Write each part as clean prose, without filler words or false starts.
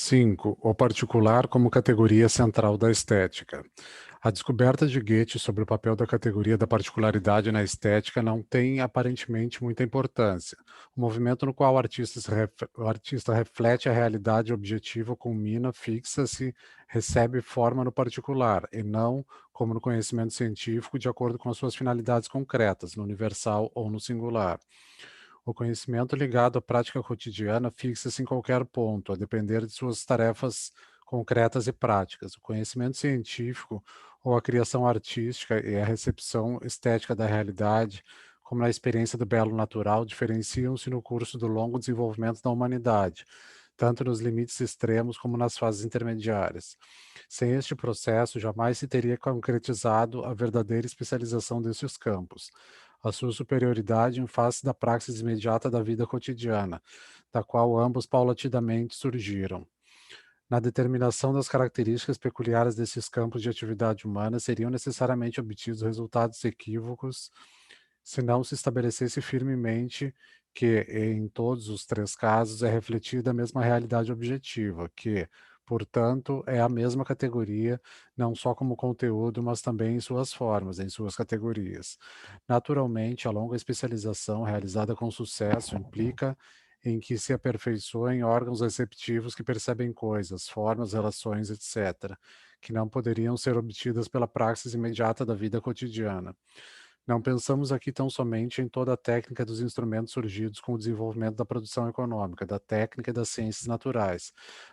5. O particular como categoria central da estética. A descoberta de Goethe sobre o papel da categoria da particularidade na estética não tem aparentemente muita importância. O movimento no qual o artista reflete a realidade objetiva culmina, fixa-se, recebe forma no particular, e não, como no conhecimento científico, de acordo com as suas finalidades concretas, no universal ou no singular. O conhecimento ligado à prática cotidiana fixa-se em qualquer ponto, a depender de suas tarefas concretas e práticas. O conhecimento científico ou a criação artística e a recepção estética da realidade, como na experiência do belo natural, diferenciam-se no curso do longo desenvolvimento da humanidade, tanto nos limites extremos como nas fases intermediárias. Sem este processo, jamais se teria concretizado a verdadeira especialização desses campos, a sua superioridade em face da praxis imediata da vida cotidiana, da qual ambos paulatinamente surgiram. Na determinação das características peculiares desses campos de atividade humana, seriam necessariamente obtidos resultados equívocos se não se estabelecesse firmemente que, em todos os três casos, é refletida a mesma realidade objetiva, que, portanto, é a mesma categoria, não só como conteúdo, mas também em suas formas, em suas categorias. Naturalmente, a longa especialização realizada com sucesso implica em que se aperfeiçoem órgãos receptivos que percebem coisas, formas, relações, etc., que não poderiam ser obtidas pela praxis imediata da vida cotidiana. Não pensamos aqui tão somente em toda a técnica dos instrumentos surgidos com o desenvolvimento da produção econômica, da técnica e das ciências naturais,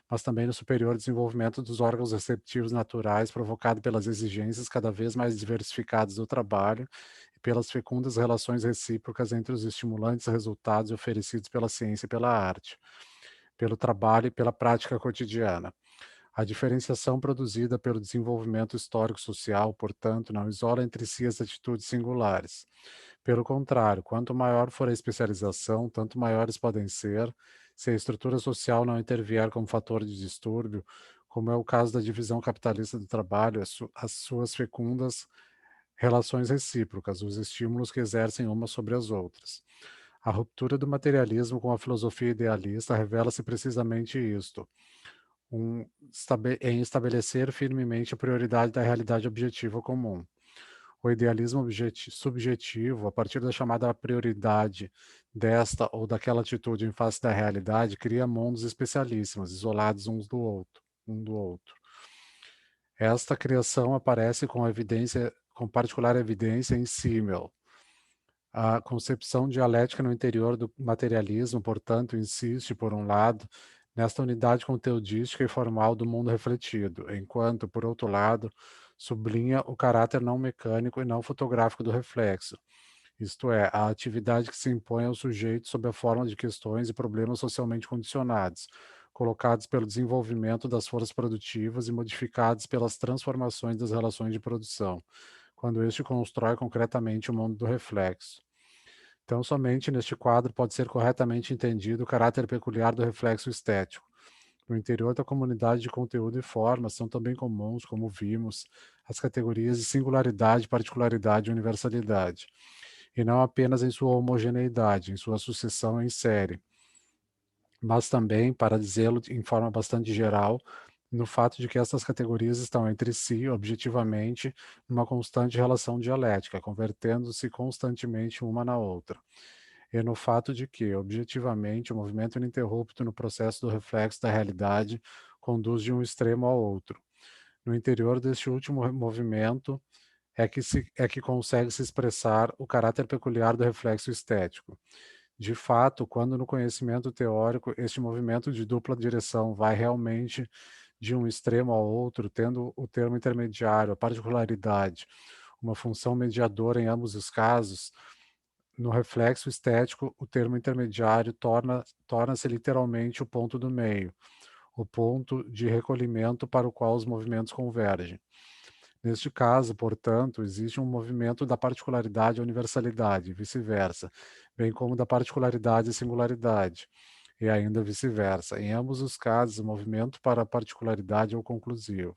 mas também no superior desenvolvimento dos órgãos receptivos naturais provocado pelas exigências cada vez mais diversificadas do trabalho e pelas fecundas relações recíprocas entre os estimulantes resultados oferecidos pela ciência e pela arte, pelo trabalho e pela prática cotidiana. A diferenciação produzida pelo desenvolvimento histórico-social, portanto, não isola entre si as atitudes singulares. Pelo contrário, quanto maior for a especialização, tanto maiores podem ser, se a estrutura social não intervier como fator de distúrbio, como é o caso da divisão capitalista do trabalho, as suas fecundas relações recíprocas, os estímulos que exercem umas sobre as outras. A ruptura do materialismo com a filosofia idealista revela-se precisamente isto, em estabelecer firmemente a prioridade da realidade objetiva comum. O idealismo subjetivo, a partir da chamada prioridade desta ou daquela atitude em face da realidade, cria mundos especialíssimos, isolados um do outro. Esta criação aparece com particular evidência em Simmel. A concepção dialética no interior do materialismo, portanto, insiste, por um lado, nesta unidade conteudística e formal do mundo refletido, enquanto, por outro lado, sublinha o caráter não mecânico e não fotográfico do reflexo, isto é, a atividade que se impõe ao sujeito sob a forma de questões e problemas socialmente condicionados, colocados pelo desenvolvimento das forças produtivas e modificados pelas transformações das relações de produção, quando este constrói concretamente o mundo do reflexo. Então, somente neste quadro pode ser corretamente entendido o caráter peculiar do reflexo estético. No interior da comunidade de conteúdo e forma são também comuns, como vimos, as categorias de singularidade, particularidade e universalidade, e não apenas em sua homogeneidade, em sua sucessão em série, mas também, para dizê-lo em forma bastante geral, no fato de que essas categorias estão entre si, objetivamente, numa constante relação dialética, convertendo-se constantemente uma na outra. E no fato de que, objetivamente, o movimento ininterrupto no processo do reflexo da realidade conduz de um extremo ao outro. No interior deste último movimento é que consegue se expressar o caráter peculiar do reflexo estético. De fato, quando no conhecimento teórico este movimento de dupla direção vai realmente de um extremo ao outro, tendo o termo intermediário, a particularidade, uma função mediadora em ambos os casos, no reflexo estético, o termo intermediário torna-se literalmente o ponto do meio, o ponto de recolhimento para o qual os movimentos convergem. Neste caso, portanto, existe um movimento da particularidade à universalidade, e vice-versa, bem como da particularidade à singularidade, e ainda vice-versa. Em ambos os casos, o movimento para a particularidade é o conclusivo.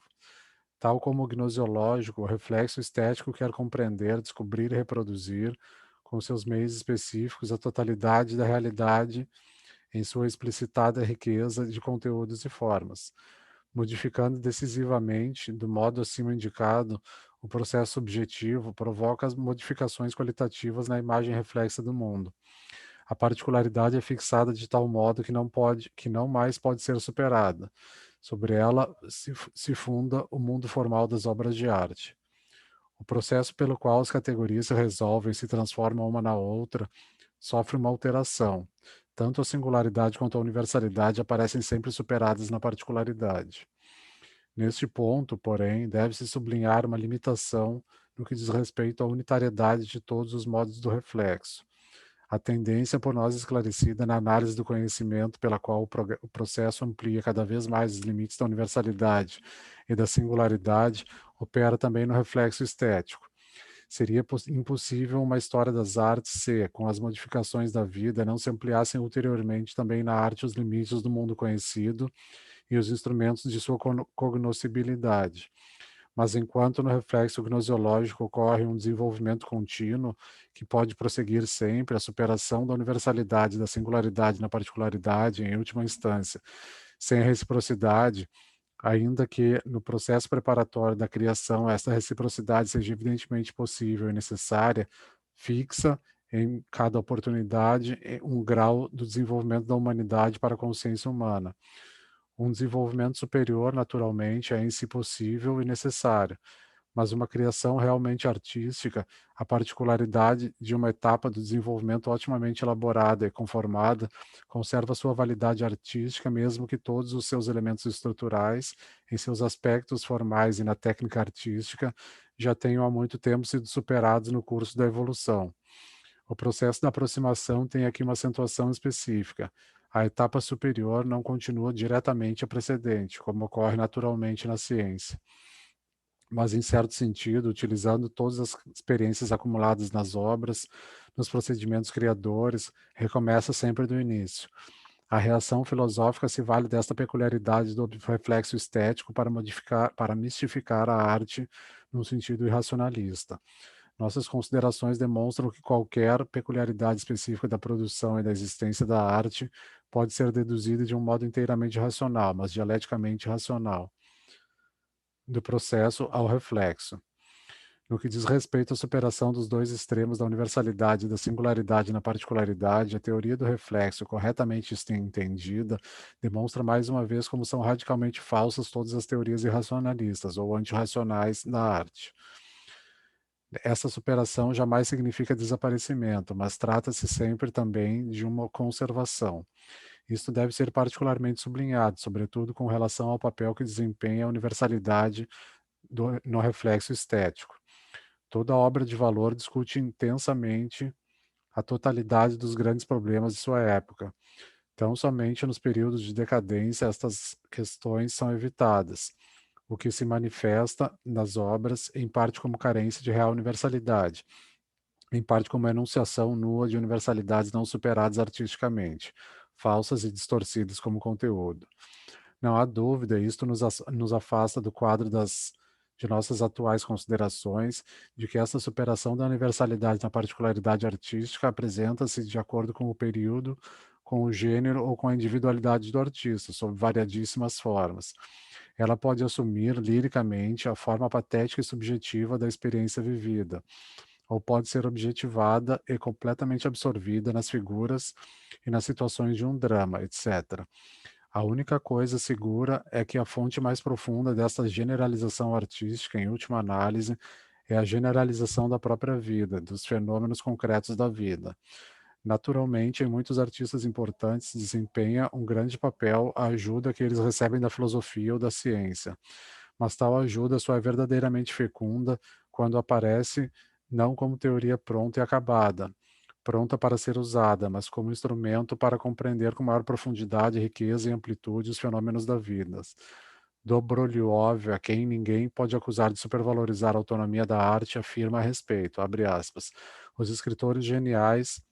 Tal como o gnoseológico, o reflexo estético quer compreender, descobrir e reproduzir, com seus meios específicos, a totalidade da realidade em sua explicitada riqueza de conteúdos e formas, modificando decisivamente, do modo acima indicado, o processo subjetivo provoca as modificações qualitativas na imagem reflexa do mundo. A particularidade é fixada de tal modo que não mais pode ser superada. Sobre ela se funda o mundo formal das obras de arte. O processo pelo qual as categorias se resolvem e se transformam uma na outra sofre uma alteração. Tanto a singularidade quanto a universalidade aparecem sempre superadas na particularidade. Neste ponto, porém, deve-se sublinhar uma limitação no que diz respeito à unitariedade de todos os modos do reflexo. A tendência por nós esclarecida na análise do conhecimento, pela qual o processo amplia cada vez mais os limites da universalidade e da singularidade, opera também no reflexo estético. Seria impossível uma história das artes se, com as modificações da vida, não se ampliassem ulteriormente também na arte os limites do mundo conhecido e os instrumentos de sua cognoscibilidade. Mas enquanto no reflexo gnoseológico ocorre um desenvolvimento contínuo, que pode prosseguir sempre, a superação da universalidade e da singularidade na particularidade, em última instância, sem reciprocidade, ainda que no processo preparatório da criação esta reciprocidade seja evidentemente possível e necessária, fixa em cada oportunidade um grau do desenvolvimento da humanidade para a consciência humana. Um desenvolvimento superior, naturalmente, é em si possível e necessário, mas uma criação realmente artística, a particularidade de uma etapa do desenvolvimento otimamente elaborada e conformada, conserva sua validade artística, mesmo que todos os seus elementos estruturais, em seus aspectos formais e na técnica artística, já tenham há muito tempo sido superados no curso da evolução. O processo da aproximação tem aqui uma acentuação específica. A etapa superior não continua diretamente a precedente, como ocorre naturalmente na ciência, mas, em certo sentido, utilizando todas as experiências acumuladas nas obras, nos procedimentos criadores, recomeça sempre do início. A reação filosófica se vale desta peculiaridade do reflexo estético para mistificar a arte num sentido irracionalista. Nossas considerações demonstram que qualquer peculiaridade específica da produção e da existência da arte pode ser deduzida de um modo inteiramente racional, mas dialeticamente racional, do processo ao reflexo. No que diz respeito à superação dos dois extremos da universalidade e da singularidade na particularidade, a teoria do reflexo, corretamente entendida, demonstra mais uma vez como são radicalmente falsas todas as teorias irracionalistas ou antirracionais da arte. Essa superação jamais significa desaparecimento, mas trata-se sempre também de uma conservação. Isto deve ser particularmente sublinhado, sobretudo com relação ao papel que desempenha a universalidade no reflexo estético. Toda obra de valor discute intensamente a totalidade dos grandes problemas de sua época. Tão somente nos períodos de decadência estas questões são evitadas, o que se manifesta nas obras, em parte como carência de real universalidade, em parte como enunciação nua de universalidades não superadas artisticamente, falsas e distorcidas como conteúdo. Não há dúvida, isto nos afasta do quadro de nossas atuais considerações, de que essa superação da universalidade na particularidade artística apresenta-se de acordo com o período, com o gênero ou com a individualidade do artista, sob variadíssimas formas. Ela pode assumir, liricamente, a forma patética e subjetiva da experiência vivida, ou pode ser objetivada e completamente absorvida nas figuras e nas situações de um drama, etc. A única coisa segura é que a fonte mais profunda dessa generalização artística, em última análise, é a generalização da própria vida, dos fenômenos concretos da vida. Naturalmente, em muitos artistas importantes desempenha um grande papel a ajuda que eles recebem da filosofia ou da ciência, mas tal ajuda só é verdadeiramente fecunda quando aparece não como teoria pronta e acabada, pronta para ser usada, mas como instrumento para compreender com maior profundidade, riqueza e amplitude os fenômenos da vida. Dobroliov, a quem ninguém pode acusar de supervalorizar a autonomia da arte, afirma a respeito, abre aspas, os escritores geniais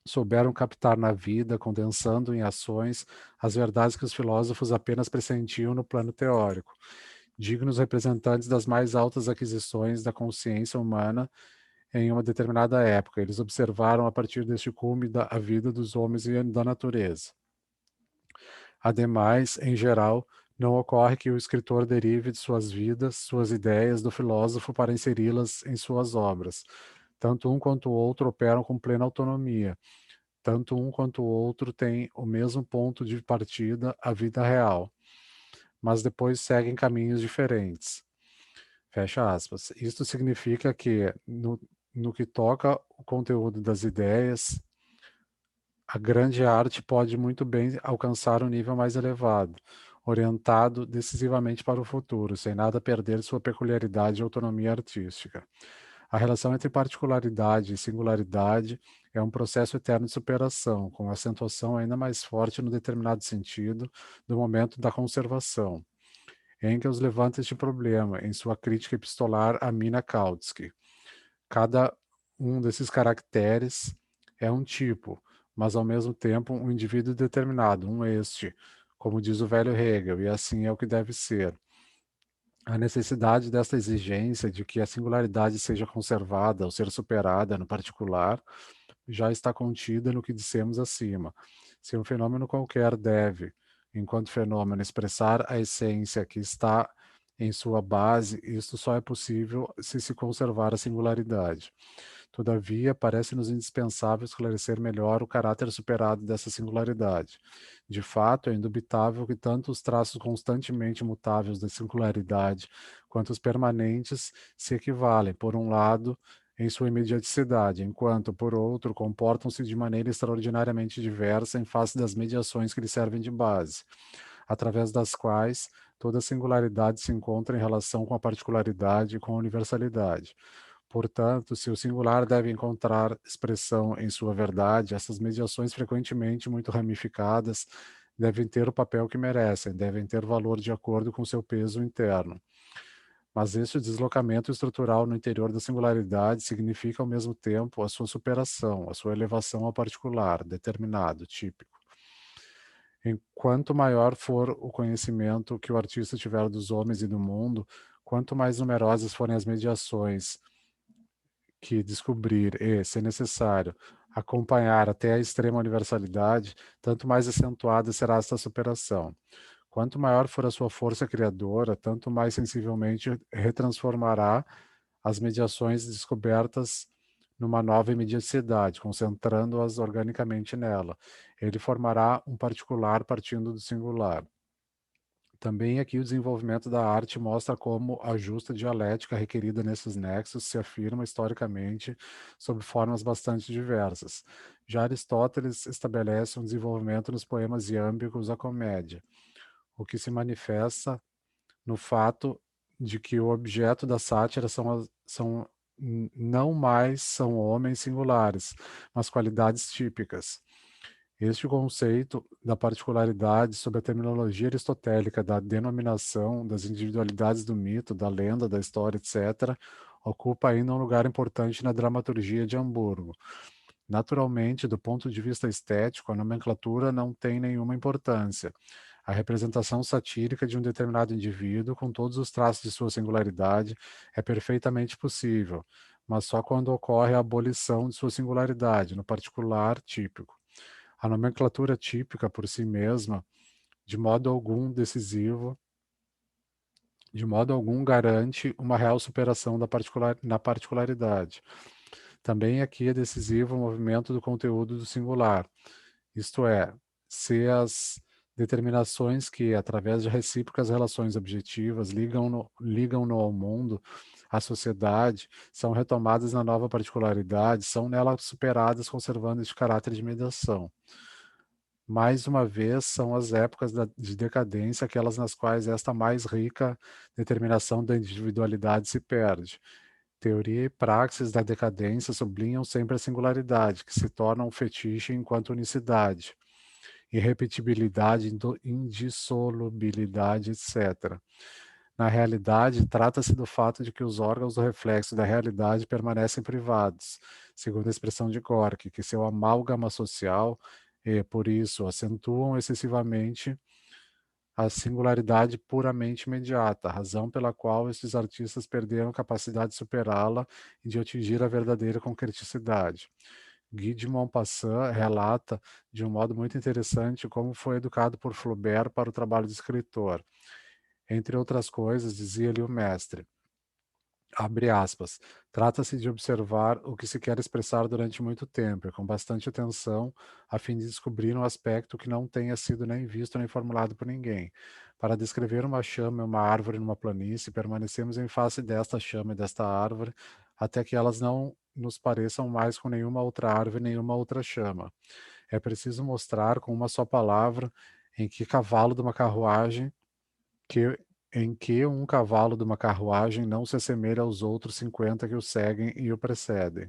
souberam captar na vida, condensando em ações, as verdades que os filósofos apenas pressentiam no plano teórico. Dignos representantes das mais altas aquisições da consciência humana em uma determinada época. Eles observaram a partir deste cume a vida dos homens e da natureza. Ademais, em geral, não ocorre que o escritor derive de suas vidas, suas ideias do filósofo para inseri-las em suas obras. Tanto um quanto o outro operam com plena autonomia. Tanto um quanto o outro têm o mesmo ponto de partida, a vida real, mas depois seguem caminhos diferentes. Fecha aspas. Isto significa que, no que toca o conteúdo das ideias, a grande arte pode muito bem alcançar um nível mais elevado, orientado decisivamente para o futuro, sem nada perder sua peculiaridade e autonomia artística. A relação entre particularidade e singularidade é um processo eterno de superação, com acentuação ainda mais forte no determinado sentido do momento da conservação. Engels levanta este problema em sua crítica epistolar a Mina Kautsky. Cada um desses caracteres é um tipo, mas ao mesmo tempo um indivíduo determinado, um este, como diz o velho Hegel, e assim é o que deve ser. A necessidade desta exigência de que a singularidade seja conservada ou ser superada no particular já está contida no que dissemos acima. Se um fenômeno qualquer deve, enquanto fenômeno, expressar a essência que está em sua base, isto só é possível se conservar a singularidade. Todavia, parece-nos indispensável esclarecer melhor o caráter superado dessa singularidade. De fato, é indubitável que tanto os traços constantemente mutáveis da singularidade quanto os permanentes se equivalem, por um lado, em sua imediaticidade, enquanto, por outro, comportam-se de maneira extraordinariamente diversa em face das mediações que lhes servem de base, através das quais toda singularidade se encontra em relação com a particularidade e com a universalidade. Portanto, se o singular deve encontrar expressão em sua verdade, essas mediações frequentemente muito ramificadas devem ter o papel que merecem, devem ter valor de acordo com seu peso interno. Mas este deslocamento estrutural no interior da singularidade significa ao mesmo tempo a sua superação, a sua elevação ao particular, determinado, típico. Enquanto maior for o conhecimento que o artista tiver dos homens e do mundo, quanto mais numerosas forem as mediações que descobrir e, se necessário, acompanhar até a extrema universalidade, tanto mais acentuada será esta superação. Quanto maior for a sua força criadora, tanto mais sensivelmente retransformará as mediações descobertas numa nova imediaticidade, concentrando-as organicamente nela. Ele formará um particular partindo do singular. Também aqui o desenvolvimento da arte mostra como a justa dialética requerida nesses nexos se afirma historicamente sob formas bastante diversas. Já Aristóteles estabelece um desenvolvimento nos poemas iâmbicos à comédia, o que se manifesta no fato de que o objeto da sátira não mais são homens singulares, mas qualidades típicas. Este conceito da particularidade sob a terminologia aristotélica da denominação das individualidades do mito, da lenda, da história, etc., ocupa ainda um lugar importante na dramaturgia de Hamburgo. Naturalmente, do ponto de vista estético, a nomenclatura não tem nenhuma importância. A representação satírica de um determinado indivíduo, com todos os traços de sua singularidade, é perfeitamente possível, mas só quando ocorre a abolição de sua singularidade, no particular típico. A nomenclatura típica por si mesma, de modo algum decisivo, de modo algum garante uma real superação na particularidade. Também aqui é decisivo o movimento do conteúdo do singular, isto é, se as determinações que, através de recíprocas relações objetivas, ligam-no ao mundo, à sociedade, são retomadas na nova particularidade, são nela superadas, conservando este caráter de mediação. Mais uma vez, são as épocas de decadência aquelas nas quais esta mais rica determinação da individualidade se perde. Teoria e praxis da decadência sublinham sempre a singularidade, que se torna um fetiche enquanto unicidade, irrepetibilidade, indissolubilidade, etc. Na realidade, trata-se do fato de que os órgãos do reflexo da realidade permanecem privados, segundo a expressão de Gorky, que seu amálgama social e, por isso, acentuam excessivamente a singularidade puramente imediata, a razão pela qual estes artistas perderam capacidade de superá-la e de atingir a verdadeira concreticidade. Guy de Maupassant relata de um modo muito interessante como foi educado por Flaubert para o trabalho de escritor. Entre outras coisas, dizia-lhe o mestre, abre aspas, trata-se de observar o que se quer expressar durante muito tempo e com bastante atenção, a fim de descobrir um aspecto que não tenha sido nem visto nem formulado por ninguém. Para descrever uma chama e uma árvore numa planície, permanecemos em face desta chama e desta árvore até que elas não nos pareçam mais com nenhuma outra árvore, nenhuma outra chama. É preciso mostrar com uma só palavra em que cavalo de uma carruagem que em que um cavalo de uma carruagem não se assemelha aos outros 50 que o seguem e o precedem.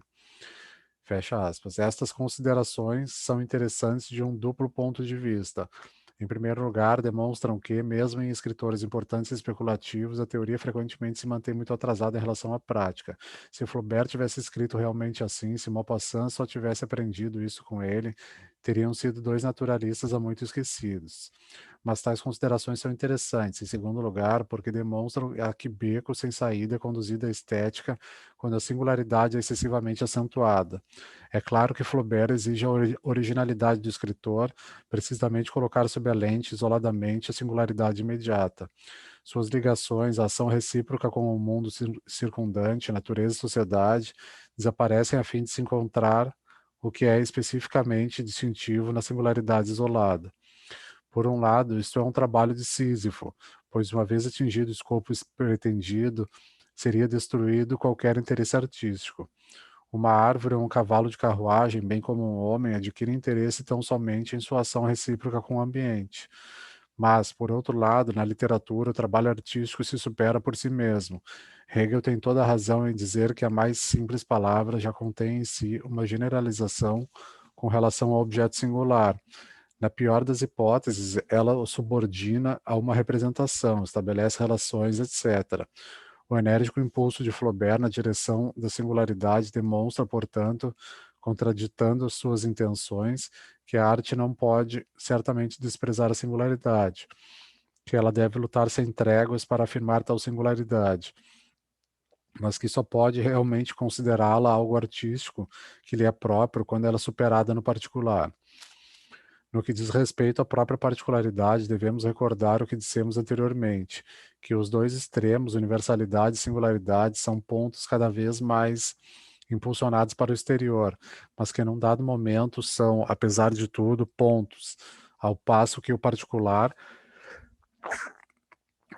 Fecha aspas. Estas considerações são interessantes de um duplo ponto de vista. Em primeiro lugar, demonstram que, mesmo em escritores importantes e especulativos, a teoria frequentemente se mantém muito atrasada em relação à prática. Se Flaubert tivesse escrito realmente assim, se Maupassant só tivesse aprendido isso com ele, teriam sido dois naturalistas há muito esquecidos. Mas tais considerações são interessantes, em segundo lugar, porque demonstram a que beco sem saída é conduzida a estética quando a singularidade é excessivamente acentuada. É claro que Flaubert exige a originalidade do escritor, precisamente colocar sob a lente, isoladamente, a singularidade imediata. Suas ligações, a ação recíproca com o mundo circundante, natureza e sociedade, desaparecem a fim de se encontrar o que é especificamente distintivo na singularidade isolada. Por um lado, isto é um trabalho de Sísifo, pois uma vez atingido o escopo pretendido, seria destruído qualquer interesse artístico. Uma árvore ou um cavalo de carruagem, bem como um homem, adquire interesse tão somente em sua ação recíproca com o ambiente. Mas, por outro lado, na literatura, o trabalho artístico se supera por si mesmo. Hegel tem toda a razão em dizer que a mais simples palavra já contém em si uma generalização com relação ao objeto singular. Na pior das hipóteses, ela o subordina a uma representação, estabelece relações, etc. O enérgico impulso de Flaubert na direção da singularidade demonstra, portanto, contraditando suas intenções, que a arte não pode certamente desprezar a singularidade, que ela deve lutar sem tréguas para afirmar tal singularidade, mas que só pode realmente considerá-la algo artístico que lhe é próprio quando ela é superada no particular. No que diz respeito à própria particularidade, devemos recordar o que dissemos anteriormente, que os dois extremos, universalidade e singularidade, são pontos cada vez mais impulsionados para o exterior, mas que num dado momento são, apesar de tudo, pontos, ao passo que o particular,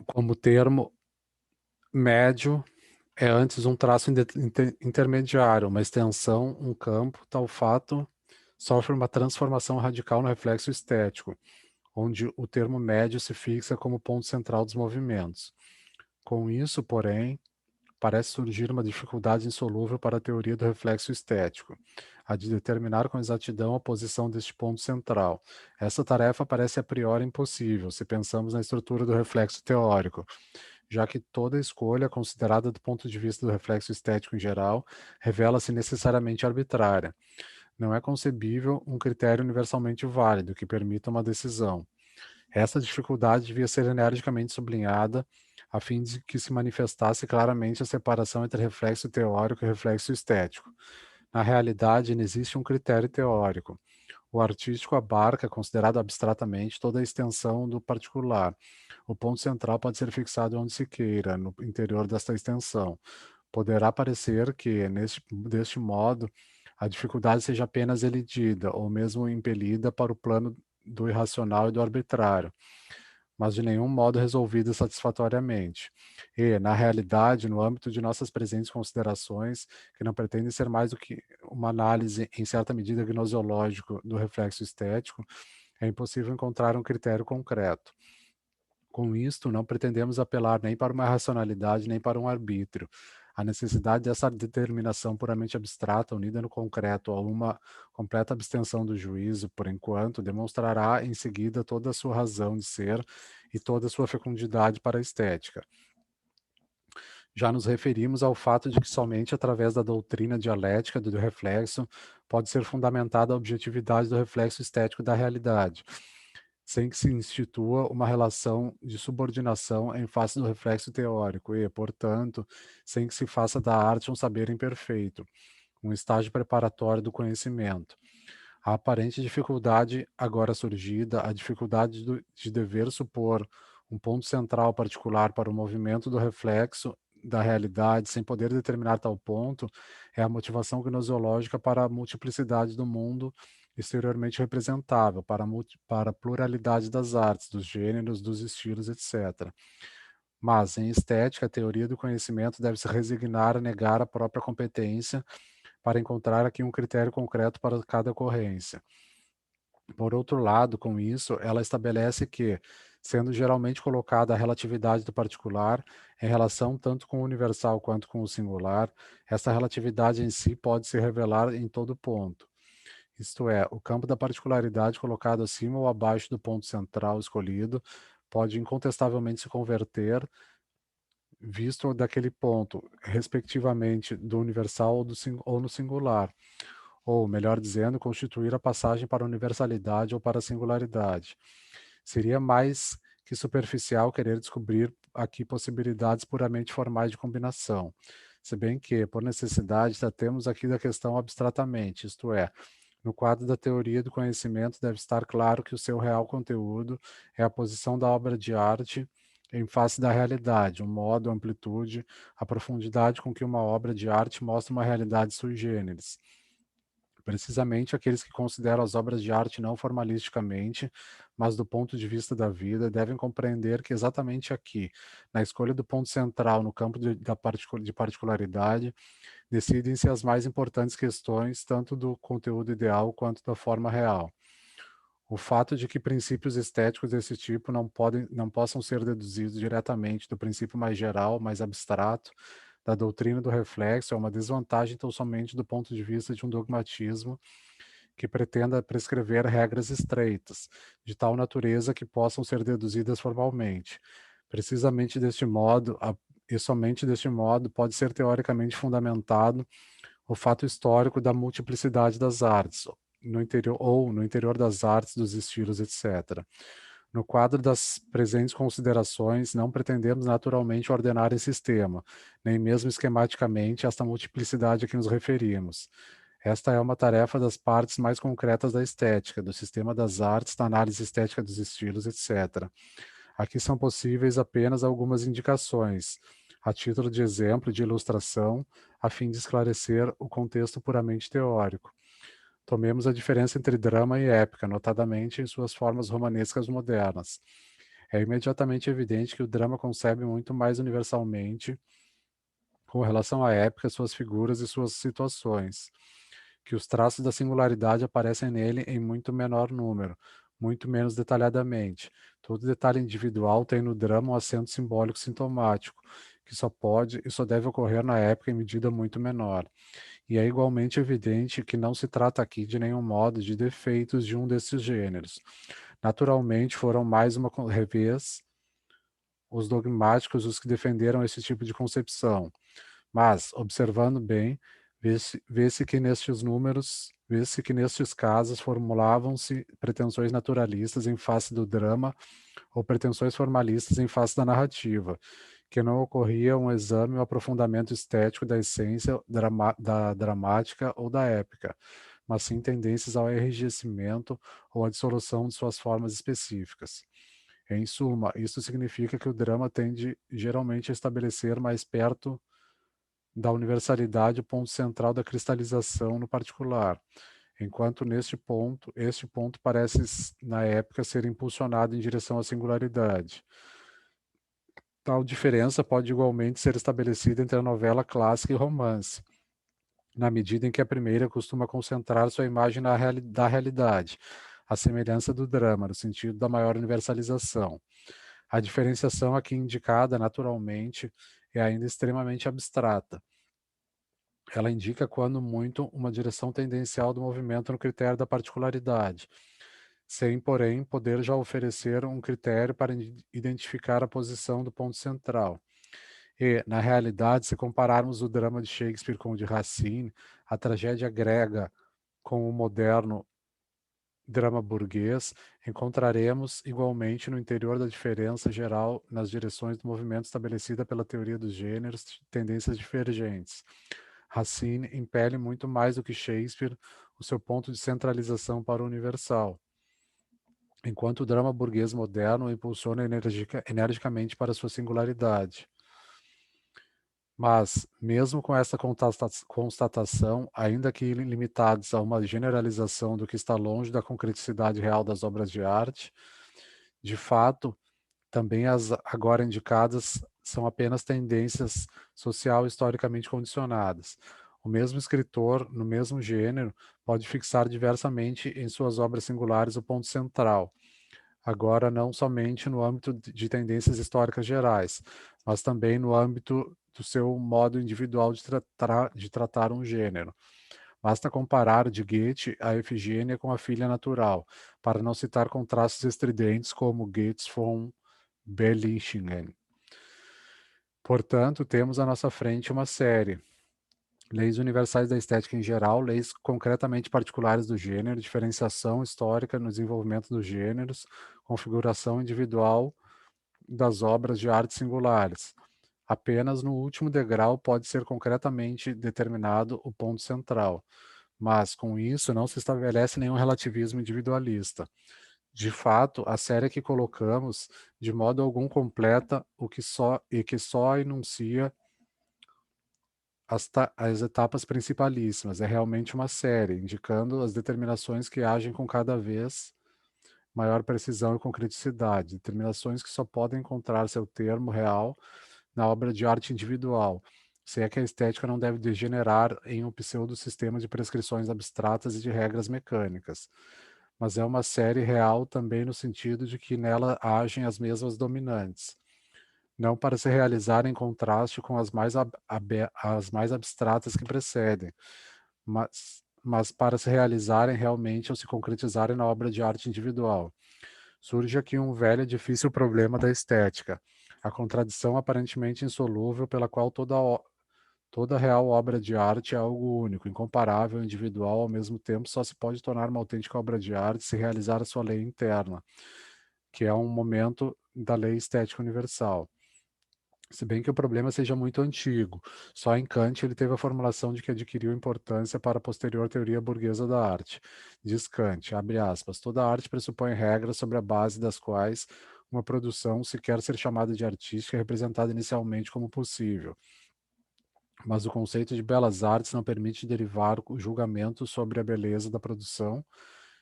como termo médio, é antes um traço intermediário, uma extensão, um campo, tal fato sofre uma transformação radical no reflexo estético, onde o termo médio se fixa como ponto central dos movimentos. Com isso, porém, parece surgir uma dificuldade insolúvel para a teoria do reflexo estético, a de determinar com exatidão a posição deste ponto central. Essa tarefa parece a priori impossível, se pensamos na estrutura do reflexo teórico, já que toda escolha, considerada do ponto de vista do reflexo estético em geral, revela-se necessariamente arbitrária. Não é concebível um critério universalmente válido que permita uma decisão. Essa dificuldade devia ser energicamente sublinhada, a fim de que se manifestasse claramente a separação entre reflexo teórico e reflexo estético. Na realidade, não existe um critério teórico. O artístico abarca, considerado abstratamente, toda a extensão do particular. O ponto central pode ser fixado onde se queira, no interior desta extensão. Poderá parecer que, deste modo, a dificuldade seja apenas elidida, ou mesmo impelida para o plano do irracional e do arbitrário, mas de nenhum modo resolvida satisfatoriamente. E, na realidade, no âmbito de nossas presentes considerações, que não pretendem ser mais do que uma análise, em certa medida, gnoseológico do reflexo estético, é impossível encontrar um critério concreto. Com isto, não pretendemos apelar nem para uma racionalidade nem para um arbítrio. A necessidade dessa determinação puramente abstrata, unida no concreto a uma completa abstenção do juízo, por enquanto, demonstrará em seguida toda a sua razão de ser e toda a sua fecundidade para a estética. Já nos referimos ao fato de que somente através da doutrina dialética do reflexo pode ser fundamentada a objetividade do reflexo estético da realidade, sem que se institua uma relação de subordinação em face do reflexo teórico e, portanto, sem que se faça da arte um saber imperfeito. um estágio preparatório do conhecimento. A aparente dificuldade agora surgida, a dificuldade de dever supor um ponto central particular para o movimento do reflexo da realidade, sem poder determinar tal ponto, é a motivação gnoseológica para a multiplicidade do mundo exteriormente representável, para a pluralidade das artes, dos gêneros, dos estilos, etc. Mas, em estética, a teoria do conhecimento deve se resignar a negar a própria competência para encontrar aqui um critério concreto para cada ocorrência. Por outro lado, com isso, ela estabelece que, sendo geralmente colocada a relatividade do particular em relação tanto com o universal quanto com o singular, essa relatividade em si pode se revelar em todo ponto. Isto é, o campo da particularidade colocado acima ou abaixo do ponto central escolhido pode incontestavelmente se converter, visto daquele ponto, respectivamente do universal ou no singular, ou, melhor dizendo, constituir a passagem para a universalidade ou para a singularidade. Seria mais que superficial querer descobrir aqui possibilidades puramente formais de combinação, se bem que, por necessidade, tratemos aqui da questão abstratamente, isto é, no quadro da teoria do conhecimento deve estar claro que o seu real conteúdo é a posição da obra de arte em face da realidade, o modo, a amplitude, a profundidade com que uma obra de arte mostra uma realidade sui generis. Precisamente aqueles que consideram as obras de arte não formalisticamente, mas do ponto de vista da vida, devem compreender que exatamente aqui, na escolha do ponto central no campo de particularidade, decidem-se as mais importantes questões, tanto do conteúdo ideal quanto da forma real. O fato de que princípios estéticos desse tipo não possam ser deduzidos diretamente do princípio mais geral, mais abstrato, da doutrina do reflexo é uma desvantagem tão somente do ponto de vista de um dogmatismo que pretenda prescrever regras estreitas, de tal natureza que possam ser deduzidas formalmente. Precisamente deste modo, e somente deste modo, pode ser teoricamente fundamentado o fato histórico da multiplicidade das artes, no interior das artes, dos estilos, etc. No quadro das presentes considerações, não pretendemos naturalmente ordenar esse sistema, nem mesmo esquematicamente esta multiplicidade a que nos referimos. Esta é uma tarefa das partes mais concretas da estética, do sistema das artes, da análise estética dos estilos, etc. Aqui são possíveis apenas algumas indicações, a título de exemplo, de ilustração, a fim de esclarecer o contexto puramente teórico. Tomemos a diferença entre drama e épica, notadamente em suas formas romanescas modernas. É imediatamente evidente que o drama concebe muito mais universalmente, com relação à épica, suas figuras e suas situações, que os traços da singularidade aparecem nele em muito menor número, muito menos detalhadamente. Todo detalhe individual tem no drama um acento simbólico sintomático, que só pode e só deve ocorrer na época em medida muito menor. E é igualmente evidente que não se trata aqui de nenhum modo de defeitos de um desses gêneros. Naturalmente, foram mais uma vez os dogmáticos os que defenderam esse tipo de concepção. Mas, observando bem, vê-se que nestes números, vê-se que nestes casos formulavam-se pretensões naturalistas em face do drama ou pretensões formalistas em face da narrativa, que não ocorria um exame ou aprofundamento estético da essência da dramática ou da épica, mas sim tendências ao enrijecimento ou à dissolução de suas formas específicas. Em suma, isso significa que o drama tende geralmente a estabelecer mais perto da universalidade o ponto central da cristalização no particular, enquanto este ponto parece, na época, ser impulsionado em direção à singularidade. Tal diferença pode igualmente ser estabelecida entre a novela clássica e romance, na medida em que a primeira costuma concentrar sua imagem da realidade, à semelhança do drama, no sentido da maior universalização. A diferenciação aqui indicada, naturalmente, é ainda extremamente abstrata. Ela indica, quando muito, uma direção tendencial do movimento no critério da particularidade, sem, porém, poder já oferecer um critério para identificar a posição do ponto central. E, na realidade, se compararmos o drama de Shakespeare com o de Racine, a tragédia grega com o moderno drama burguês, encontraremos, igualmente, no interior da diferença geral nas direções do movimento estabelecida pela teoria dos gêneros, tendências divergentes. Racine impele muito mais do que Shakespeare o seu ponto de centralização para o universal, enquanto o drama burguês moderno o impulsiona energicamente para sua singularidade. Mas, mesmo com essa constatação, ainda que limitados a uma generalização do que está longe da concreticidade real das obras de arte, de fato, também as agora indicadas são apenas tendências social historicamente condicionadas. O mesmo escritor, no mesmo gênero, pode fixar diversamente em suas obras singulares o ponto central, agora não somente no âmbito de tendências históricas gerais, mas também no âmbito do seu modo individual de tratar um gênero. Basta comparar de Goethe a Efigênia com a filha natural, para não citar contrastes estridentes como Goethes von Berlichingen. Portanto, temos à nossa frente uma série. Leis universais da estética em geral, leis concretamente particulares do gênero, diferenciação histórica no desenvolvimento dos gêneros, configuração individual das obras de arte singulares. Apenas no último degrau pode ser concretamente determinado o ponto central, mas com isso não se estabelece nenhum relativismo individualista. De fato, a série que colocamos de modo algum completa o que só enuncia as etapas principalíssimas. É realmente uma série, indicando as determinações que agem com cada vez maior precisão e concreticidade, determinações que só podem encontrar seu termo real na obra de arte individual, se é que a estética não deve degenerar em um pseudo-sistema de prescrições abstratas e de regras mecânicas. Mas é uma série real também no sentido de que nela agem as mesmas dominantes, não para se realizar em contraste com as mais abstratas que precedem, mas para se realizarem realmente ou se concretizarem na obra de arte individual. Surge aqui um velho e difícil problema da estética, a contradição aparentemente insolúvel pela qual toda real obra de arte é algo único, incomparável, individual, ao mesmo tempo só se pode tornar uma autêntica obra de arte se realizar a sua lei interna, que é um momento da lei estética universal. Se bem que o problema seja muito antigo, só em Kant ele teve a formulação de que adquiriu importância para a posterior teoria burguesa da arte. Diz Kant, abre aspas, toda arte pressupõe regras sobre a base das quais uma produção, se quer ser chamada de artística, é representada inicialmente como possível. Mas o conceito de belas artes não permite derivar o julgamento sobre a beleza da produção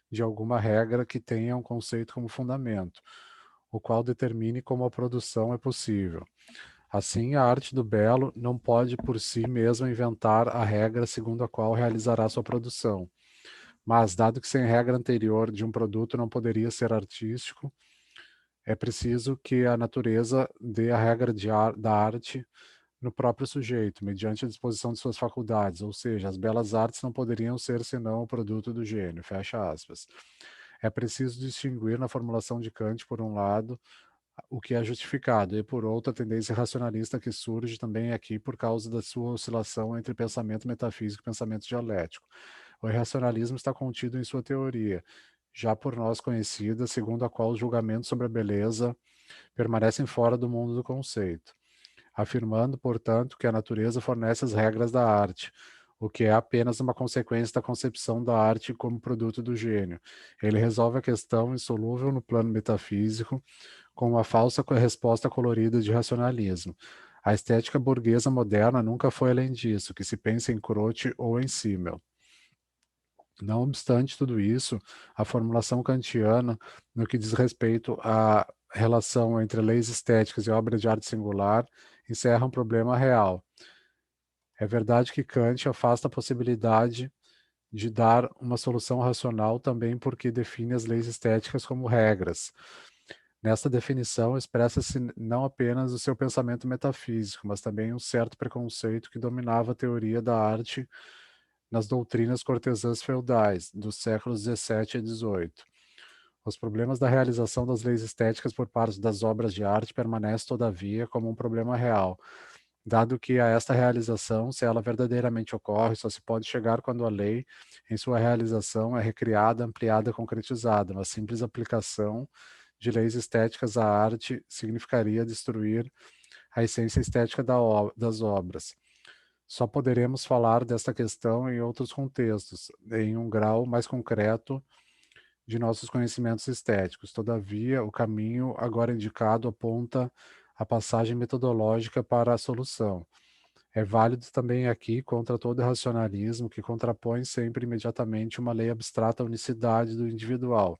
de alguma regra que tenha um conceito como fundamento, o qual determine como a produção é possível. Assim, a arte do belo não pode por si mesma inventar a regra segundo a qual realizará sua produção. Mas, dado que sem regra anterior de um produto não poderia ser artístico, é preciso que a natureza dê a regra da arte no próprio sujeito, mediante a disposição de suas faculdades, ou seja, as belas artes não poderiam ser senão o produto do gênio, fecha aspas. É preciso distinguir na formulação de Kant, por um lado, o que é justificado, e por outra, a tendência racionalista que surge também aqui por causa da sua oscilação entre pensamento metafísico e pensamento dialético. O irracionalismo está contido em sua teoria, já por nós conhecida, segundo a qual os julgamentos sobre a beleza permanecem fora do mundo do conceito, afirmando, portanto, que a natureza fornece as regras da arte, o que é apenas uma consequência da concepção da arte como produto do gênio. Ele resolve a questão insolúvel no plano metafísico, com uma falsa resposta colorida de racionalismo. A estética burguesa moderna nunca foi além disso, que se pensa em Croce ou em Simmel. Não obstante tudo isso, a formulação kantiana, no que diz respeito à relação entre leis estéticas e obra de arte singular, encerra um problema real. É verdade que Kant afasta a possibilidade de dar uma solução racional também porque define as leis estéticas como regras. Nessa definição, expressa-se não apenas o seu pensamento metafísico, mas também um certo preconceito que dominava a teoria da arte nas doutrinas cortesãs feudais dos séculos XVII e XVIII. Os problemas da realização das leis estéticas por parte das obras de arte permanecem, todavia, como um problema real, dado que a esta realização, se ela verdadeiramente ocorre, só se pode chegar quando a lei, em sua realização, é recriada, ampliada, concretizada. Uma simples aplicação de leis estéticas à arte significaria destruir a essência estética das obras. Só poderemos falar desta questão em outros contextos, em um grau mais concreto de nossos conhecimentos estéticos. Todavia, o caminho agora indicado aponta a passagem metodológica para a solução. É válido também aqui contra todo racionalismo que contrapõe sempre imediatamente uma lei abstrata à unicidade do individual.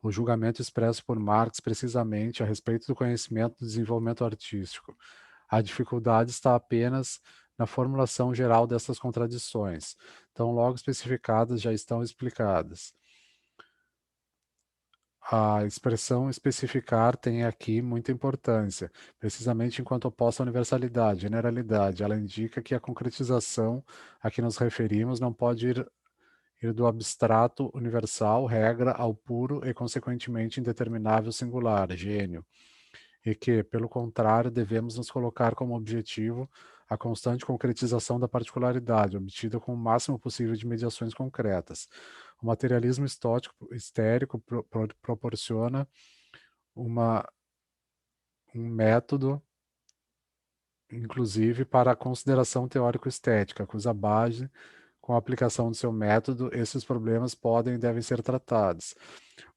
O julgamento expresso por Marx precisamente a respeito do conhecimento do desenvolvimento artístico. A dificuldade está apenas na formulação geral dessas contradições. Tão logo especificadas, já estão explicadas. A expressão especificar tem aqui muita importância, precisamente enquanto oposta à universalidade, generalidade. Ela indica que a concretização a que nos referimos não pode ir do abstrato universal, regra, ao puro e, consequentemente, indeterminável singular, gênio, e que, pelo contrário, devemos nos colocar como objetivo a constante concretização da particularidade, obtida com o máximo possível de mediações concretas. O materialismo histérico proporciona uma, um método, inclusive, para a consideração teórico-estética, cuja base, com a aplicação do seu método, esses problemas podem e devem ser tratados.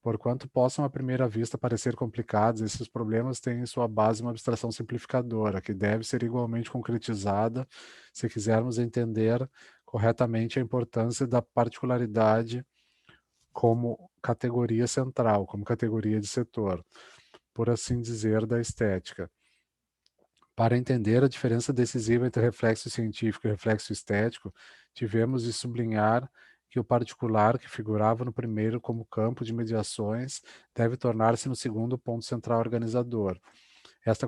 Porquanto possam à primeira vista parecer complicados, esses problemas têm em sua base uma abstração simplificadora, que deve ser igualmente concretizada se quisermos entender corretamente a importância da particularidade como categoria central, como categoria de setor, por assim dizer, da estética. Para entender a diferença decisiva entre reflexo científico e reflexo estético, tivemos de sublinhar que o particular, que figurava no primeiro como campo de mediações, deve tornar-se no segundo ponto central organizador. Esta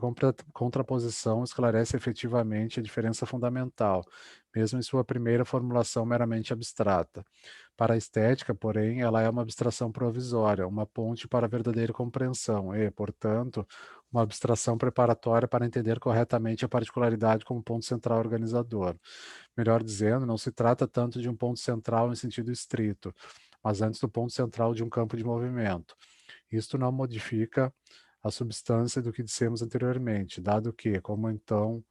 contraposição esclarece efetivamente a diferença fundamental, mesmo em sua primeira formulação meramente abstrata. Para a estética, porém, ela é uma abstração provisória, uma ponte para a verdadeira compreensão e, portanto, uma abstração preparatória para entender corretamente a particularidade como ponto central organizador. Melhor dizendo, não se trata tanto de um ponto central em sentido estrito, mas antes do ponto central de um campo de movimento. Isto não modifica a substância do que dissemos anteriormente, dado que, como então,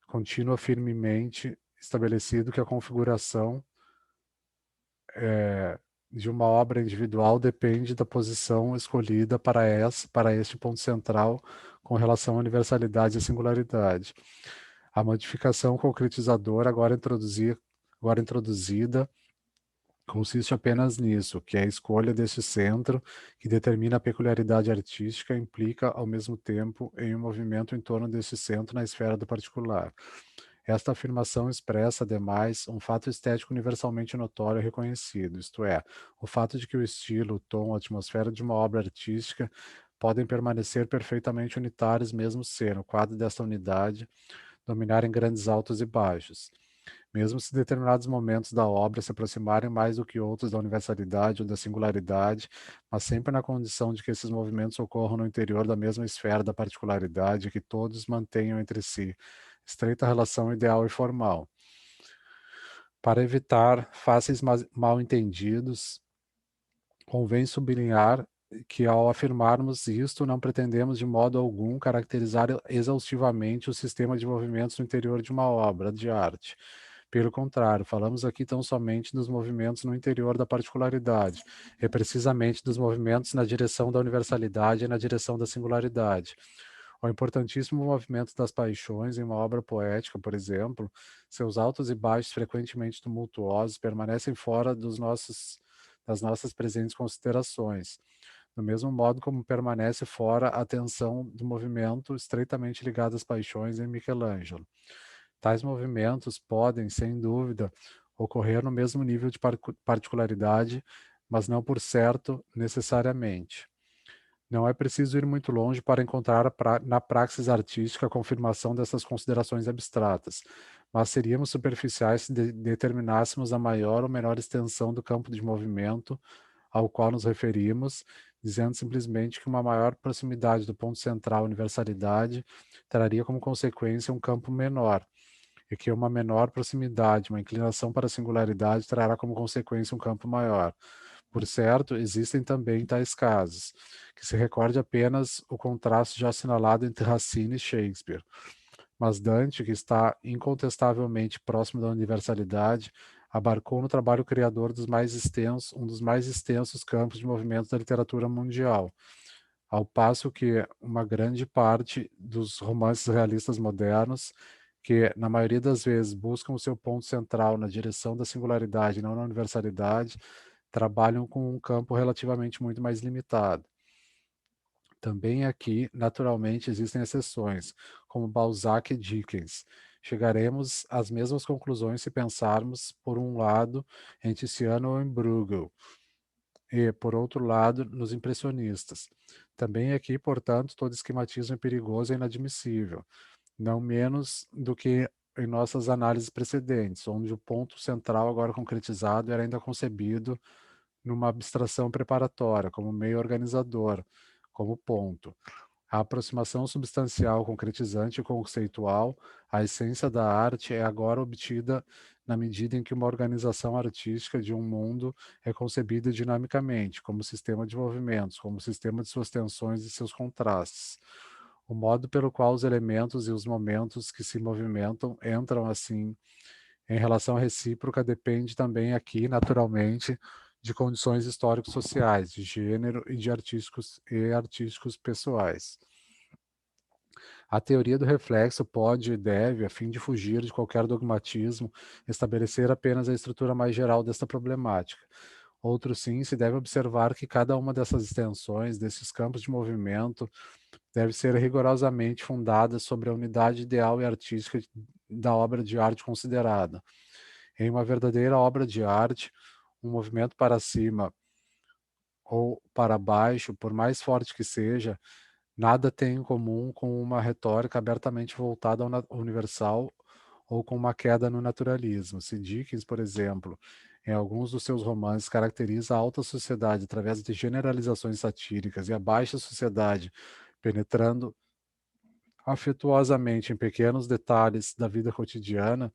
continua firmemente estabelecido que a configuração de uma obra individual depende da posição escolhida para este ponto central com relação à universalidade e singularidade. A modificação concretizadora agora introduzida consiste apenas nisso, que é a escolha deste centro, que determina a peculiaridade artística, implica, ao mesmo tempo, em um movimento em torno desse centro na esfera do particular. Esta afirmação expressa, ademais, um fato estético universalmente notório e reconhecido, isto é, o fato de que o estilo, o tom, a atmosfera de uma obra artística podem permanecer perfeitamente unitários mesmo se, no quadro desta unidade, dominarem grandes altos e baixos. Mesmo se determinados momentos da obra se aproximarem mais do que outros da universalidade ou da singularidade, mas sempre na condição de que esses movimentos ocorram no interior da mesma esfera da particularidade e que todos mantenham entre si estreita relação ideal e formal. Para evitar fáceis mal-entendidos, convém sublinhar que, ao afirmarmos isto, não pretendemos de modo algum caracterizar exaustivamente o sistema de movimentos no interior de uma obra de arte. Pelo contrário, falamos aqui tão somente dos movimentos no interior da particularidade, e precisamente dos movimentos na direção da universalidade e na direção da singularidade. O importantíssimo movimento das paixões em uma obra poética, por exemplo, seus altos e baixos frequentemente tumultuosos permanecem fora das nossas presentes considerações, do mesmo modo como permanece fora a tensão do movimento estreitamente ligado às paixões em Michelangelo. Tais movimentos podem, sem dúvida, ocorrer no mesmo nível de particularidade, mas não por certo necessariamente. Não é preciso ir muito longe para encontrar na praxis artística a confirmação dessas considerações abstratas, mas seríamos superficiais se determinássemos a maior ou menor extensão do campo de movimento ao qual nos referimos, dizendo simplesmente que uma maior proximidade do ponto central à universalidade traria como consequência um campo menor, e que uma menor proximidade, uma inclinação para a singularidade, trará como consequência um campo maior. Por certo, existem também tais casos, que se recorde apenas o contraste já assinalado entre Racine e Shakespeare. Mas Dante, que está incontestavelmente próximo da universalidade, abarcou no trabalho criador um dos mais extensos campos de movimento da literatura mundial, ao passo que uma grande parte dos romances realistas modernos, que na maioria das vezes buscam o seu ponto central na direção da singularidade e não na universalidade, trabalham com um campo relativamente muito mais limitado. Também aqui, naturalmente, existem exceções, como Balzac e Dickens. Chegaremos às mesmas conclusões se pensarmos, por um lado, em Tiziano ou em Bruegel, e, por outro lado, nos impressionistas. Também aqui, portanto, todo esquematismo é perigoso e inadmissível, não menos do que em nossas análises precedentes, onde o ponto central, agora concretizado, era ainda concebido numa abstração preparatória, como meio organizador, como ponto. A aproximação substancial, concretizante e conceitual, a essência da arte, é agora obtida na medida em que uma organização artística de um mundo é concebida dinamicamente, como sistema de movimentos, como sistema de suas tensões e seus contrastes. O modo pelo qual os elementos e os momentos que se movimentam entram assim em relação recíproca depende também aqui, naturalmente, de condições históricos sociais, de gênero e de artísticos pessoais. A teoria do reflexo pode e deve, a fim de fugir de qualquer dogmatismo, estabelecer apenas a estrutura mais geral desta problemática. Outro sim, se deve observar que cada uma dessas extensões, desses campos de movimento, deve ser rigorosamente fundada sobre a unidade ideal e artística da obra de arte considerada. Em uma verdadeira obra de arte, um movimento para cima ou para baixo, por mais forte que seja, nada tem em comum com uma retórica abertamente voltada ao universal ou com uma queda no naturalismo. Se Dickens, por exemplo, em alguns dos seus romances caracteriza a alta sociedade através de generalizações satíricas e a baixa sociedade penetrando afetuosamente em pequenos detalhes da vida cotidiana,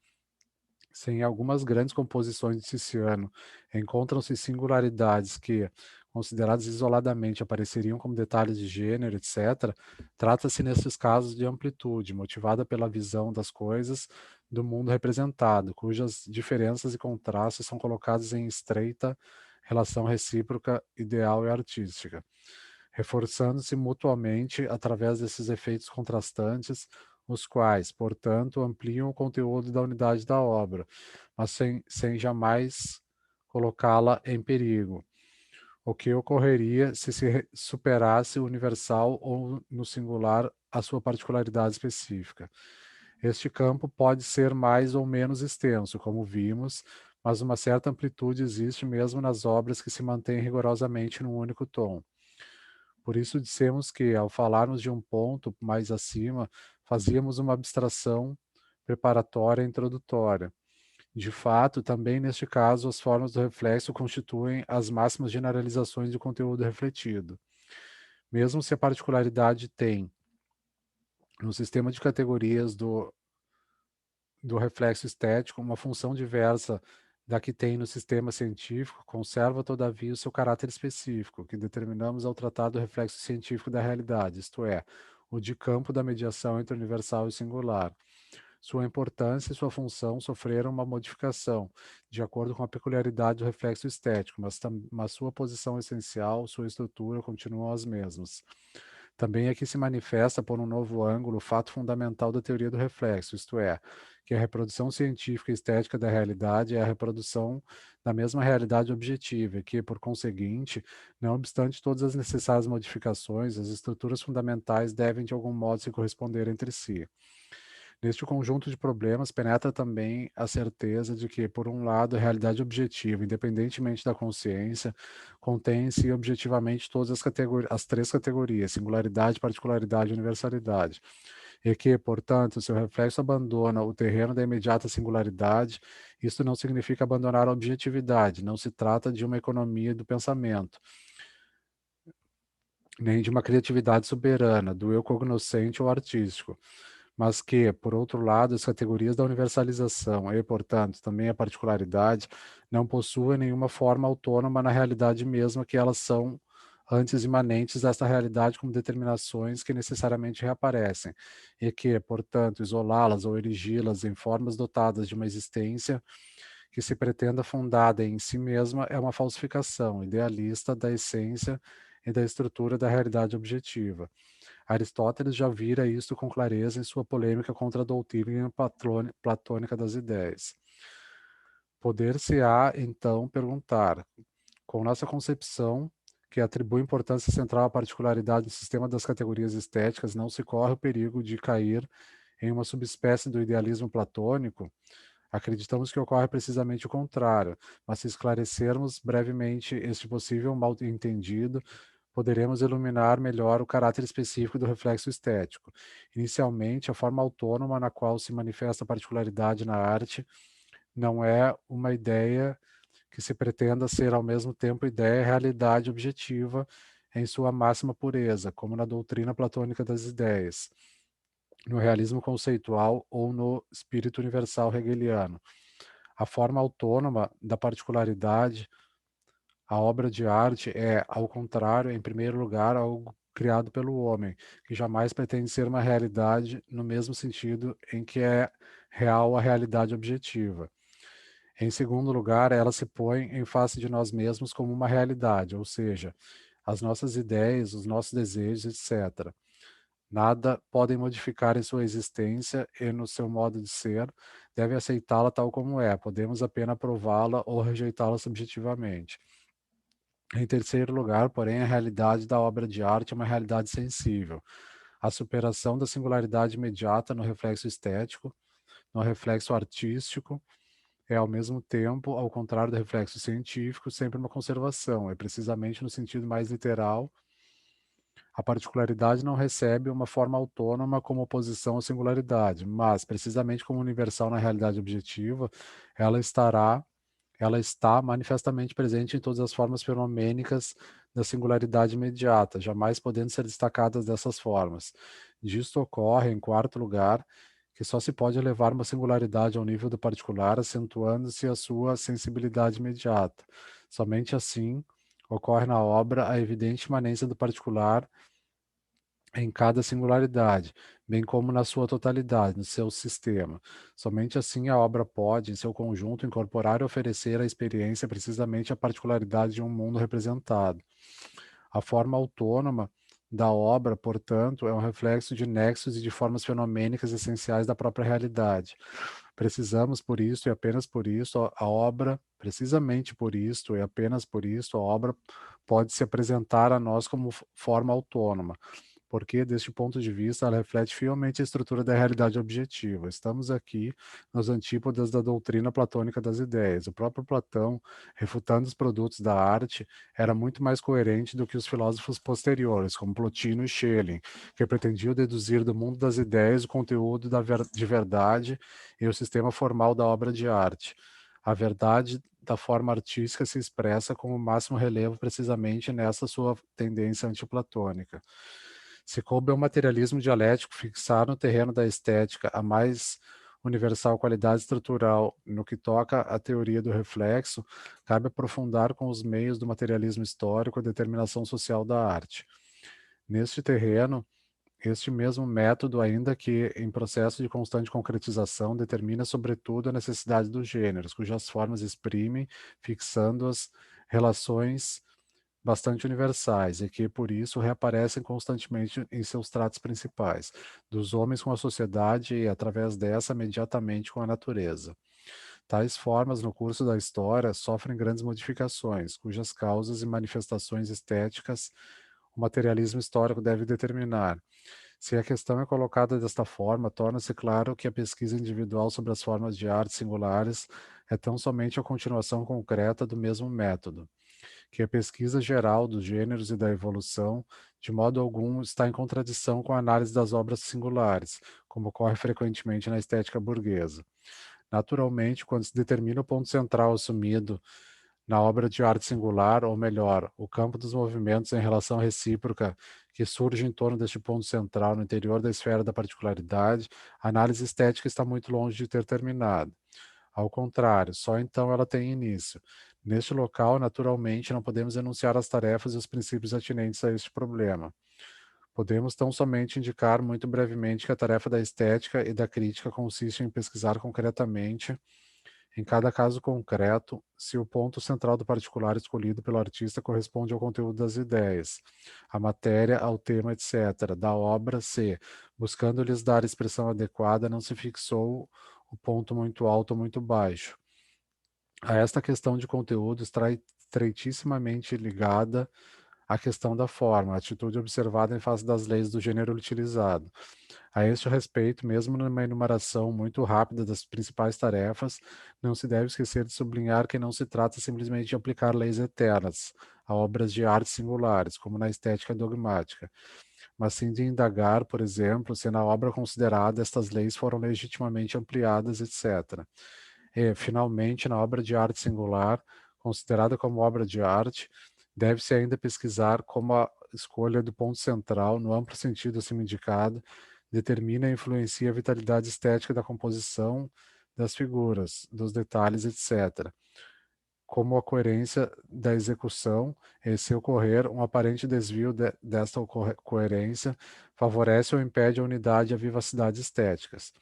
se em algumas grandes composições de Tiziano encontram-se singularidades que, consideradas isoladamente, apareceriam como detalhes de gênero, etc., trata-se nesses casos de amplitude, motivada pela visão das coisas do mundo representado, cujas diferenças e contrastes são colocados em estreita relação recíproca, ideal e artística, reforçando-se mutuamente através desses efeitos contrastantes, os quais, portanto, ampliam o conteúdo da unidade da obra, mas sem jamais colocá-la em perigo. O que ocorreria se superasse o universal ou, no singular, a sua particularidade específica. Este campo pode ser mais ou menos extenso, como vimos, mas uma certa amplitude existe mesmo nas obras que se mantêm rigorosamente num único tom. Por isso dissemos que, ao falarmos de um ponto mais acima, fazíamos uma abstração preparatória e introdutória. De fato, também neste caso, as formas do reflexo constituem as máximas generalizações do conteúdo refletido. Mesmo se a particularidade tem, no sistema de categorias do reflexo estético, uma função diversa da que tem no sistema científico, conserva, todavia, o seu caráter específico, que determinamos ao tratar do reflexo científico da realidade, isto é, o de campo da mediação entre universal e singular. Sua importância e sua função sofreram uma modificação, de acordo com a peculiaridade do reflexo estético, mas sua posição essencial, sua estrutura continuam as mesmas. Também aqui se manifesta, por um novo ângulo, o fato fundamental da teoria do reflexo, isto é, que a reprodução científica e estética da realidade é a reprodução da mesma realidade objetiva, e que, por conseguinte, não obstante todas as necessárias modificações, as estruturas fundamentais devem, de algum modo, se corresponder entre si. Neste conjunto de problemas, penetra também a certeza de que, por um lado, a realidade objetiva, independentemente da consciência, contém em si objetivamente todas as três categorias, singularidade, particularidade e universalidade, e que, portanto, seu reflexo abandona o terreno da imediata singularidade. Isto não significa abandonar a objetividade, não se trata de uma economia do pensamento, nem de uma criatividade soberana, do eu cognoscente ou artístico, mas que, por outro lado, as categorias da universalização e, portanto, também a particularidade não possuem nenhuma forma autônoma na realidade mesma que elas são antes imanentes desta realidade como determinações que necessariamente reaparecem, e que, portanto, isolá-las ou erigi-las em formas dotadas de uma existência que se pretenda fundada em si mesma é uma falsificação idealista da essência e da estrutura da realidade objetiva. Aristóteles já vira isto com clareza em sua polêmica contra a doutrina platônica das ideias. Poder-se-á, então, perguntar, com nossa concepção, que atribui importância central à particularidade do sistema das categorias estéticas, não se corre o perigo de cair em uma subespécie do idealismo platônico? Acreditamos que ocorre precisamente o contrário, mas se esclarecermos brevemente este possível mal-entendido, poderemos iluminar melhor o caráter específico do reflexo estético. Inicialmente, a forma autônoma na qual se manifesta a particularidade na arte não é uma ideia que se pretenda ser ao mesmo tempo ideia e realidade objetiva em sua máxima pureza, como na doutrina platônica das ideias, no realismo conceitual ou no espírito universal hegeliano. A forma autônoma da particularidade, a obra de arte é, ao contrário, em primeiro lugar, algo criado pelo homem, que jamais pretende ser uma realidade no mesmo sentido em que é real a realidade objetiva. Em segundo lugar, ela se põe em face de nós mesmos como uma realidade, ou seja, as nossas ideias, os nossos desejos, etc. Nada podem modificar em sua existência e no seu modo de ser, deve aceitá-la tal como é, podemos apenas aprová-la ou rejeitá-la subjetivamente. Em terceiro lugar, porém, a realidade da obra de arte é uma realidade sensível. A superação da singularidade imediata no reflexo estético, no reflexo artístico, é ao mesmo tempo, ao contrário do reflexo científico, sempre uma conservação. É precisamente no sentido mais literal. A particularidade não recebe uma forma autônoma como oposição à singularidade, mas, precisamente como universal na realidade objetiva, ela estará, ela está manifestamente presente em todas as formas fenomênicas da singularidade imediata, jamais podendo ser destacadas dessas formas. Disto ocorre, em quarto lugar, que só se pode elevar uma singularidade ao nível do particular, acentuando-se a sua sensibilidade imediata. Somente assim ocorre na obra a evidente imanência do particular em cada singularidade, bem como na sua totalidade, no seu sistema. Somente assim a obra pode, em seu conjunto, incorporar e oferecer à experiência precisamente a particularidade de um mundo representado. A forma autônoma da obra, portanto, é um reflexo de nexos e de formas fenomênicas essenciais da própria realidade. Precisamos, por isso e apenas por isso, a obra, precisamente por isto e apenas por isso, a obra pode se apresentar a nós como forma autônoma, porque, deste ponto de vista, ela reflete fielmente a estrutura da realidade objetiva. Estamos aqui nos antípodas da doutrina platônica das ideias. O próprio Platão, refutando os produtos da arte, era muito mais coerente do que os filósofos posteriores, como Plotino e Schelling, que pretendiam deduzir do mundo das ideias o conteúdo de verdade e o sistema formal da obra de arte. A verdade da forma artística se expressa com o máximo relevo precisamente nessa sua tendência antiplatônica. Se coube ao materialismo dialético fixar no terreno da estética a mais universal qualidade estrutural no que toca à teoria do reflexo, cabe aprofundar com os meios do materialismo histórico a determinação social da arte. Neste terreno, este mesmo método, ainda que em processo de constante concretização, determina sobretudo a necessidade dos gêneros, cujas formas exprimem, fixando as relações bastante universais e que, por isso, reaparecem constantemente em seus tratos principais, dos homens com a sociedade e, através dessa, imediatamente com a natureza. Tais formas, no curso da história, sofrem grandes modificações, cujas causas e manifestações estéticas o materialismo histórico deve determinar. Se a questão é colocada desta forma, torna-se claro que a pesquisa individual sobre as formas de arte singulares é tão somente a continuação concreta do mesmo método, que a pesquisa geral dos gêneros e da evolução, de modo algum, está em contradição com a análise das obras singulares, como ocorre frequentemente na estética burguesa. Naturalmente, quando se determina o ponto central assumido na obra de arte singular, ou melhor, o campo dos movimentos em relação recíproca que surge em torno deste ponto central no interior da esfera da particularidade, a análise estética está muito longe de ter terminado. Ao contrário, só então ela tem início. Neste local, naturalmente, não podemos enunciar as tarefas e os princípios atinentes a este problema. Podemos tão somente indicar muito brevemente que a tarefa da estética e da crítica consiste em pesquisar concretamente, em cada caso concreto, se o ponto central do particular escolhido pelo artista corresponde ao conteúdo das ideias, à matéria, ao tema, etc., da obra, se, buscando lhes dar expressão adequada, não se fixou o ponto muito alto ou muito baixo. A esta questão de conteúdo está estreitissimamente ligada à questão da forma, a atitude observada em face das leis do gênero utilizado. A este respeito, mesmo numa enumeração muito rápida das principais tarefas, não se deve esquecer de sublinhar que não se trata simplesmente de aplicar leis eternas a obras de arte singulares, como na estética dogmática, mas sim de indagar, por exemplo, se na obra considerada estas leis foram legitimamente ampliadas, etc. E, finalmente, na obra de arte singular, considerada como obra de arte, deve-se ainda pesquisar como a escolha do ponto central, no amplo sentido acima indicado, determina e influencia a vitalidade estética da composição, das figuras, dos detalhes, etc., como a coerência da execução, e se ocorrer um aparente desvio desta coerência, favorece ou impede a unidade e a vivacidade estéticas.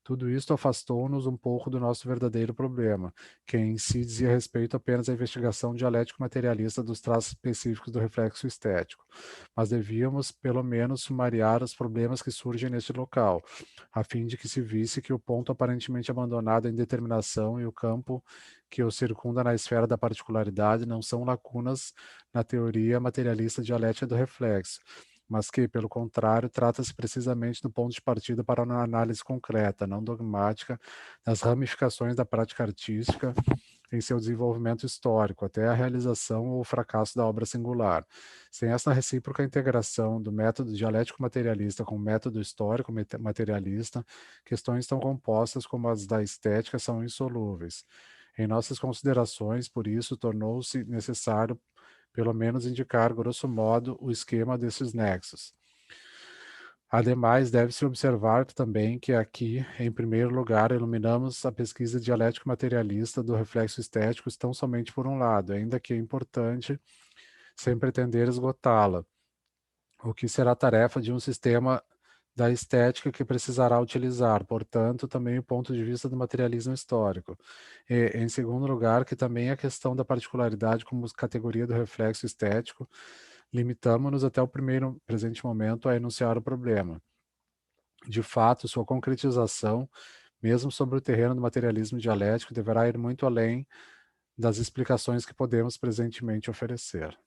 Tudo isto afastou-nos um pouco do nosso verdadeiro problema, que em si dizia respeito apenas à investigação dialético-materialista dos traços específicos do reflexo estético, mas devíamos, pelo menos, sumariar os problemas que surgem neste local, a fim de que se visse que o ponto aparentemente abandonado à indeterminação e o campo que o circunda na esfera da particularidade não são lacunas na teoria materialista dialética do reflexo, mas que, pelo contrário, trata-se precisamente do ponto de partida para uma análise concreta, não dogmática, das ramificações da prática artística em seu desenvolvimento histórico, até a realização ou o fracasso da obra singular. Sem essa recíproca integração do método dialético materialista com o método histórico materialista, questões tão compostas como as da estética são insolúveis. Em nossas considerações, por isso, tornou-se necessário pelo menos indicar, grosso modo, o esquema desses nexos. Ademais, deve-se observar também que aqui, em primeiro lugar, iluminamos a pesquisa dialético-materialista do reflexo estético tão somente por um lado, ainda que é importante, sem pretender esgotá-la, o que será tarefa de um sistema da estética que precisará utilizar, portanto, também o ponto de vista do materialismo histórico. E, em segundo lugar, que também a questão da particularidade como categoria do reflexo estético, limitamos-nos até o primeiro presente momento a enunciar o problema. De fato, sua concretização, mesmo sobre o terreno do materialismo dialético, deverá ir muito além das explicações que podemos presentemente oferecer.